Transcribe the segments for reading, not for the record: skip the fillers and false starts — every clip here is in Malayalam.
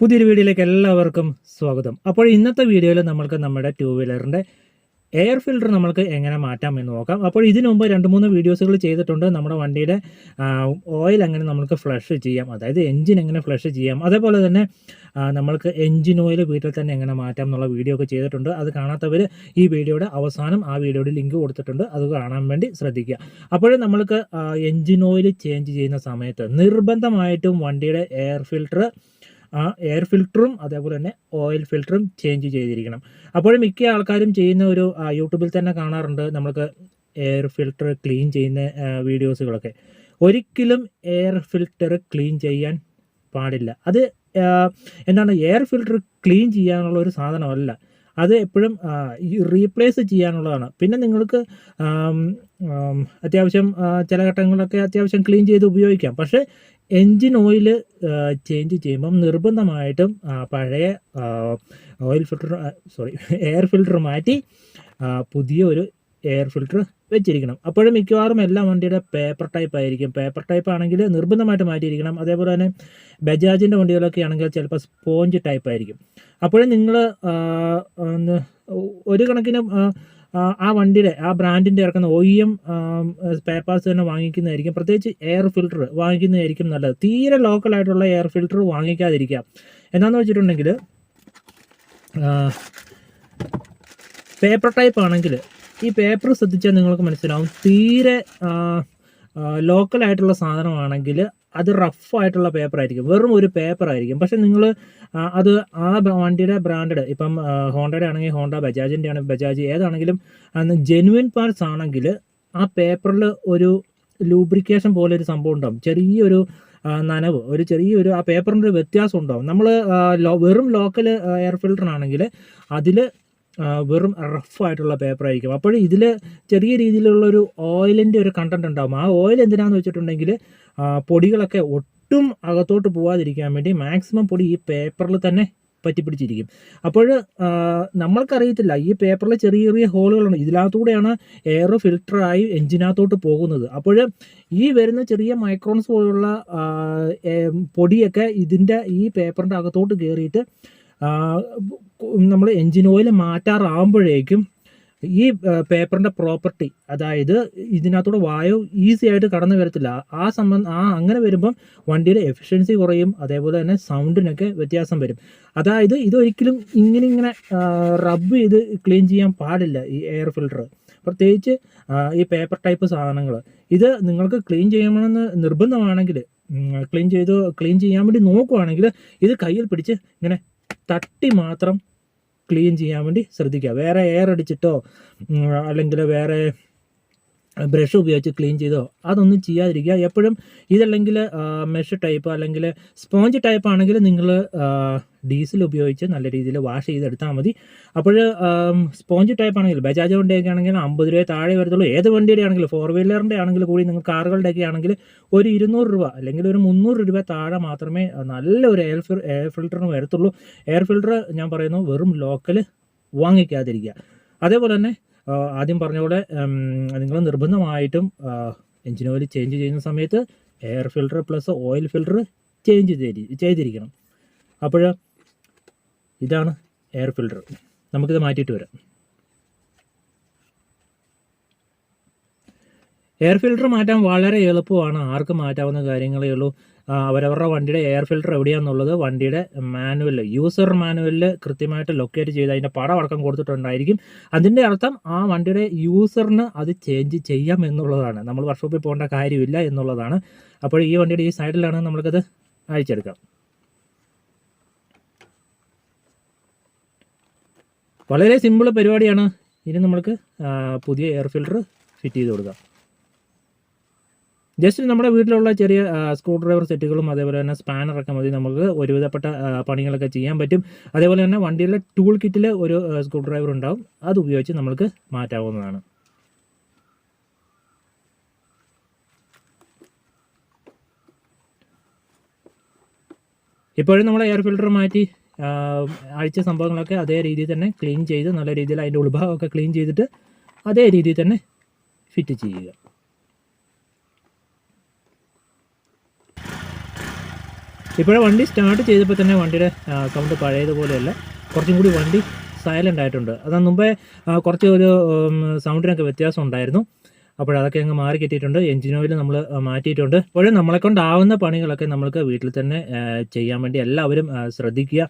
പുതിയൊരു വീഡിയോയിലേക്ക് എല്ലാവർക്കും സ്വാഗതം. അപ്പോൾ ഇന്നത്തെ വീഡിയോയിൽ നമ്മൾക്ക് നമ്മുടെ ടൂ വീലറിൻ്റെ എയർ ഫിൽറ്റർ നമ്മൾക്ക് എങ്ങനെ മാറ്റാം എന്ന് നോക്കാം. അപ്പോൾ ഇതിനു മുമ്പ് 2-3 വീഡിയോസുകൾ ചെയ്തിട്ടുണ്ട്. നമ്മുടെ വണ്ടിയുടെ ഓയിൽ എങ്ങനെ നമുക്ക് ഫ്ലഷ് ചെയ്യാം, അതായത് എൻജിൻ എങ്ങനെ ഫ്ലഷ് ചെയ്യാം, അതേപോലെ തന്നെ നമ്മൾക്ക് എൻജിൻ ഓയിൽ വീട്ടിൽ തന്നെ എങ്ങനെ മാറ്റാം എന്നുള്ള വീഡിയോ ഒക്കെ ചെയ്തിട്ടുണ്ട്. അത് കാണാത്തവർ ഈ വീഡിയോയുടെ അവസാനം ആ വീഡിയോയുടെ ലിങ്ക് കൊടുത്തിട്ടുണ്ട്, അത് കാണാൻ വേണ്ടി ശ്രദ്ധിക്കുക. അപ്പോൾ നമ്മൾക്ക് എൻജിൻ ഓയിൽ ചേഞ്ച് ചെയ്യുന്ന സമയത്ത് നിർബന്ധമായിട്ടും വണ്ടിയുടെ എയർ ഫിൽറ്ററും അതേപോലെ തന്നെ ഓയിൽ ഫിൽറ്ററും ചേഞ്ച് ചെയ്തിരിക്കണം. അപ്പോൾ മിക്ക ആൾക്കാരും ചെയ്യുന്ന ഒരു യൂട്യൂബിൽ തന്നെ കാണാറുണ്ട് നമുക്ക് എയർ ഫിൽറ്റർ ക്ലീൻ ചെയ്യുന്ന വീഡിയോസുകളൊക്കെ. ഒരിക്കലും എയർ ഫിൽറ്റർ ക്ലീൻ ചെയ്യാൻ പാടില്ല. അത് എന്താണ്, എയർ ഫിൽറ്റർ ക്ലീൻ ചെയ്യാനുള്ള ഒരു സാധനമല്ല, അത് എപ്പോഴും റീപ്ലേസ് ചെയ്യാനുള്ളതാണ്. പിന്നെ നിങ്ങൾക്ക് അത്യാവശ്യം ചില ഘട്ടങ്ങളിലൊക്കെ അത്യാവശ്യം ക്ലീൻ ചെയ്ത് ഉപയോഗിക്കാം. പക്ഷേ എൻജിൻ ഓയിൽ ചേഞ്ച് ചെയ്യുമ്പം നിർബന്ധമായിട്ടും പഴയ എയർ ഫിൽറ്റർ മാറ്റി പുതിയ ഒരു എയർ ഫിൽറ്റർ വെച്ചിരിക്കണം. അപ്പോഴും മിക്കവാറും എല്ലാ വണ്ടിയുടെ പേപ്പർ ടൈപ്പ് ആയിരിക്കും. പേപ്പർ ടൈപ്പ് ആണെങ്കിൽ നിർബന്ധമായിട്ട് മാറ്റിയിരിക്കണം. അതേപോലെ തന്നെ ബജാജിൻ്റെ വണ്ടികളൊക്കെ ആണെങ്കിൽ ചിലപ്പോൾ സ്പോഞ്ച് ടൈപ്പ് ആയിരിക്കും. അപ്പോഴും നിങ്ങൾ ഒരു കണക്കിന് ആ വണ്ടിയുടെ ആ ബ്രാൻഡിൻ്റെ ഇറക്കുന്ന OEM സ്പെയർ പാർട്സ് തന്നെ വാങ്ങിക്കുന്നതായിരിക്കും. പ്രത്യേകിച്ച് എയർ ഫിൽറ്റർ വാങ്ങിക്കുന്നതായിരിക്കും നല്ലത്. തീരെ ലോക്കലായിട്ടുള്ള എയർ ഫിൽറ്റർ വാങ്ങിക്കാതിരിക്കുക. എന്താണെന്ന് വെച്ചിട്ടുണ്ടെങ്കിൽ പേപ്പർ ടൈപ്പ് ആണെങ്കിൽ ഈ പേപ്പർ ശ്രദ്ധിച്ചാൽ നിങ്ങൾക്ക് മനസ്സിലാവും, തീരെ ലോക്കലായിട്ടുള്ള സാധനമാണെങ്കിൽ അത് റഫായിട്ടുള്ള പേപ്പറായിരിക്കും, വെറും ഒരു പേപ്പറായിരിക്കും. പക്ഷെ നിങ്ങൾ അത് ആ വണ്ടിയുടെ ബ്രാൻഡഡ്, ഇപ്പം ഹോണ്ടയുടെ ആണെങ്കിൽ ഹോണ്ട, ബജാജിൻ്റെ ആണെങ്കിൽ ബജാജ്, ഏതാണെങ്കിലും ജെനുവിൻ പാർട്സ് ആണെങ്കിൽ ആ പേപ്പറിൽ ഒരു ലൂബ്രിക്കേഷൻ പോലെ ഒരു സംഭവം ഉണ്ടാവും, ചെറിയൊരു നനവ്, ചെറിയൊരു ആ പേപ്പറിൻ്റെ ഒരു വ്യത്യാസം ഉണ്ടാവും. നമ്മൾ വെറും ലോക്കൽ എയർ ഫിൽറ്ററാണെങ്കിൽ അതിൽ വെറും റഫായിട്ടുള്ള പേപ്പറായിരിക്കും. അപ്പോൾ ഇതിൽ ചെറിയ രീതിയിലുള്ളൊരു ഓയിലിൻ്റെ ഒരു കണ്ടൻറ്റ് ഉണ്ടാകും. ആ ഓയിൽ എന്തിനാണെന്ന് വെച്ചിട്ടുണ്ടെങ്കിൽ പൊടികളൊക്കെ ഒട്ടും അകത്തോട്ട് പോകാതിരിക്കാൻ വേണ്ടി മാക്സിമം പൊടി ഈ പേപ്പറിൽ തന്നെ പറ്റിപ്പിടിച്ചിരിക്കും. അപ്പോൾ നമ്മൾക്കറിയത്തില്ല, ഈ പേപ്പറിൽ ചെറിയ ചെറിയ ഹോളുകളുണ്ട്, ഇതിനകത്തൂടെയാണ് എയർ ഫിൽറ്ററായി എൻജിനകത്തോട്ട് പോകുന്നത്. അപ്പോൾ ഈ വരുന്ന ചെറിയ മൈക്രോൺസ് പോലുള്ള പൊടിയൊക്കെ ഈ പേപ്പറിൻ്റെ അകത്തോട്ട് കയറിയിട്ട് നമ്മൾ എൻജിൻ ഓയിൽ മാറ്റാറാകുമ്പോഴേക്കും ഈ പേപ്പറിൻ്റെ പ്രോപ്പർട്ടി, അതായത് ഇതിനകത്തൂടെ വായു ഈസി ആയിട്ട് കടന്നു വരത്തില്ല. അങ്ങനെ വരുമ്പം വണ്ടിയുടെ എഫിഷ്യൻസി കുറയും, അതേപോലെ തന്നെ സൗണ്ടിനൊക്കെ വ്യത്യാസം വരും. അതായത് ഇതൊരിക്കലും ഇങ്ങനെ റബ്ബ് ചെയ്ത് ക്ലീൻ ചെയ്യാൻ പാടില്ല ഈ എയർ ഫിൽറ്റർ, പ്രത്യേകിച്ച് ഈ പേപ്പർ ടൈപ്പ് സാധനങ്ങൾ. ഇത് നിങ്ങൾക്ക് ക്ലീൻ ചെയ്യണമെന്ന് നിർബന്ധമാണെങ്കിൽ, ക്ലീൻ ചെയ്യാൻ വേണ്ടി നോക്കുവാണെങ്കിൽ ഇത് കയ്യിൽ പിടിച്ച് ഇങ്ങനെ തട്ടി മാത്രം ക്ലീൻ ചെയ്യാൻ വേണ്ടി ശ്രദ്ധിക്കുക. വേറെ എയർ അടിച്ചിട്ടോ അല്ലെങ്കിൽ വേറെ ബ്രഷ് ഉപയോഗിച്ച് ക്ലീൻ ചെയ്തോ അതൊന്നും ചെയ്യാതിരിക്കുക. എപ്പോഴും ഇതല്ലെങ്കിൽ മെഷ് ടൈപ്പ് അല്ലെങ്കിൽ സ്പോഞ്ച് ടൈപ്പ് ആണെങ്കിൽ നിങ്ങൾ ഡീസൽ ഉപയോഗിച്ച് നല്ല രീതിയിൽ വാഷ് ചെയ്തെടുത്താൽ മതി. അപ്പോൾ സ്പോഞ്ച് ടൈപ്പ് ആണെങ്കിൽ ബജാജ് വണ്ടിയൊക്കെ ആണെങ്കിൽ 50 രൂപ താഴെ വരത്തുള്ളൂ. ഏത് വണ്ടിയുടെ ആണെങ്കിലും, 4 വീലറിൻ്റെ ആണെങ്കിൽ കൂടി, നിങ്ങൾ കാറുകളുടെയൊക്കെ ആണെങ്കിൽ ഒരു 200 രൂപ അല്ലെങ്കിൽ ഒരു 300 രൂപ താഴെ മാത്രമേ നല്ലൊരു എയർ ഫിൽറ്ററിന് വരത്തുള്ളൂ. എയർ ഫിൽറ്റർ ഞാൻ പറയുന്നു വെറും ലോക്കൽ വാങ്ങിക്കാതിരിക്കുക. അതേപോലെ തന്നെ ആദ്യം പറഞ്ഞ പോലെ നിങ്ങൾ നിർബന്ധമായിട്ടും എൻജിൻ ഓയിൽ ചേഞ്ച് ചെയ്യുന്ന സമയത്ത് air filter plus oil filter change ചെയ്തിരിക്കണം. അപ്പോൾ ഇതാണ് എയർ ഫിൽറ്റർ. നമുക്കിത് മാറ്റിയിട്ട് വരാം. എയർ ഫിൽറ്റർ മാറ്റാൻ വളരെ എളുപ്പമാണ്, ആർക്കും മാറ്റാവുന്ന കാര്യങ്ങളേ ഉള്ളൂ. അവരവരുടെ വണ്ടിയുടെ എയർ ഫിൽറ്റർ എവിടെയാണെന്നുള്ളത് വണ്ടിയുടെ യൂസർ മാനുവലിൽ കൃത്യമായിട്ട് ലൊക്കേറ്റ് ചെയ്ത് അതിൻ്റെ പടം അടക്കം കൊടുത്തിട്ടുണ്ടായിരിക്കും. അതിൻ്റെ അർത്ഥം ആ വണ്ടിയുടെ യൂസറിന് അത് ചേഞ്ച് ചെയ്യാം എന്നുള്ളതാണ്, നമ്മൾ വർക്ക്ഷോപ്പിൽ പോകേണ്ട കാര്യമില്ല എന്നുള്ളതാണ്. അപ്പോൾ ഈ വണ്ടിയുടെ ഈ സൈഡിലാണ് നമ്മൾക്കത് അയച്ചെടുക്കാം. വളരെ സിമ്പിൾ പരിപാടിയാണ്. ഇനി നമ്മൾക്ക് പുതിയ എയർ ഫിൽറ്റർ ഫിറ്റ് ചെയ്ത് കൊടുക്കാം. ജസ്റ്റ് നമ്മുടെ വീട്ടിലുള്ള ചെറിയ സ്ക്രൂ ഡ്രൈവർ സെറ്റുകളും അതേപോലെ തന്നെ സ്പാനറൊക്കെ മതി, നമുക്ക് ഒരുവിധപ്പെട്ട പണികളൊക്കെ ചെയ്യാൻ പറ്റും. അതേപോലെ തന്നെ വണ്ടിയിലെ ടൂൾ കിറ്റിൽ ഒരു സ്ക്രൂ ഡ്രൈവർ ഉണ്ടാവും, അത് ഉപയോഗിച്ച് നമുക്ക് മാറ്റാവുന്നതാണ്. ഇപ്പോഴും നമ്മൾ എയർ ഫിൽറ്റർ മാറ്റി അഴിച്ച സംഭവങ്ങളൊക്കെ അതേ രീതിയിൽ തന്നെ ക്ലീൻ ചെയ്ത് നല്ല രീതിയിൽ അതിൻ്റെ ഉൾഭാഗമൊക്കെ ക്ലീൻ ചെയ്തിട്ട് അതേ രീതിയിൽ തന്നെ ഫിറ്റ് ചെയ്യുക. ഇപ്പോഴേ വണ്ടി സ്റ്റാർട്ട് ചെയ്തപ്പോൾ തന്നെ വണ്ടിയുടെ സൗണ്ട് പഴയതുപോലെയല്ല, കുറച്ചും കൂടി വണ്ടി സൈലൻ്റ് ആയിട്ടുണ്ട്. അത് മുമ്പേ കുറച്ച് ഒരു സൗണ്ടിനൊക്കെ വ്യത്യാസം ഉണ്ടായിരുന്നു. അപ്പോഴതൊക്കെ അങ്ങ് മാറി കിട്ടിയിട്ടുണ്ട്. എഞ്ചിൻ ഓയിൽ നമ്മൾ മാറ്റിയിട്ടുണ്ട്. അപ്പോൾ നമ്മളെ കൊണ്ടാവുന്ന പണികളൊക്കെ നമ്മൾക്ക് വീട്ടിൽ തന്നെ ചെയ്യാൻ വേണ്ടി എല്ലാവരും ശ്രദ്ധിക്കുക.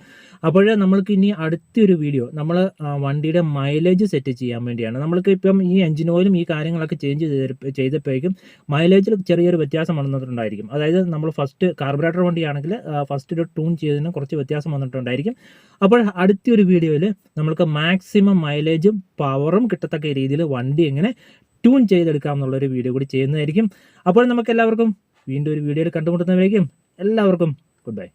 അപ്പോൾ നമ്മൾക്ക് ഇനി അടുത്തൊരു വീഡിയോ നമ്മൾ വണ്ടിയുടെ മൈലേജ് സെറ്റ് ചെയ്യാൻ വേണ്ടിയാണ്. നമ്മൾക്ക് ഇപ്പം ഈ എഞ്ചിൻ ഓയിലും ഈ കാര്യങ്ങളൊക്കെ ചേഞ്ച് ചെയ്തപ്പോഴേക്കും മൈലേജിൽ ചെറിയൊരു വ്യത്യാസം വന്നിട്ടുണ്ടായിരിക്കും. അതായത് നമ്മൾ ഫസ്റ്റ് കാർബറേറ്റർ വണ്ടിയാണെങ്കിൽ ഫസ്റ്റ് ഒരു ട്യൂൺ ചെയ്തതിന് കുറച്ച് വ്യത്യാസം വന്നിട്ടുണ്ടായിരിക്കും. അപ്പോൾ അടുത്തൊരു വീഡിയോയിൽ നമ്മൾക്ക് മാക്സിമം മൈലേജും പവറും കിട്ടത്തക്ക രീതിയിൽ വണ്ടി എങ്ങനെ ട്യൂൺ ചെയ്തെടുക്കാം എന്നുള്ളൊരു വീഡിയോ കൂടി ചെയ്യുന്നതായിരിക്കും. അപ്പോൾ നമുക്ക് എല്ലാവർക്കും വീണ്ടും ഒരു വീഡിയോയിൽ കണ്ടുമുട്ടുന്നവരേക്കും എല്ലാവർക്കും ഗുഡ് ബൈ.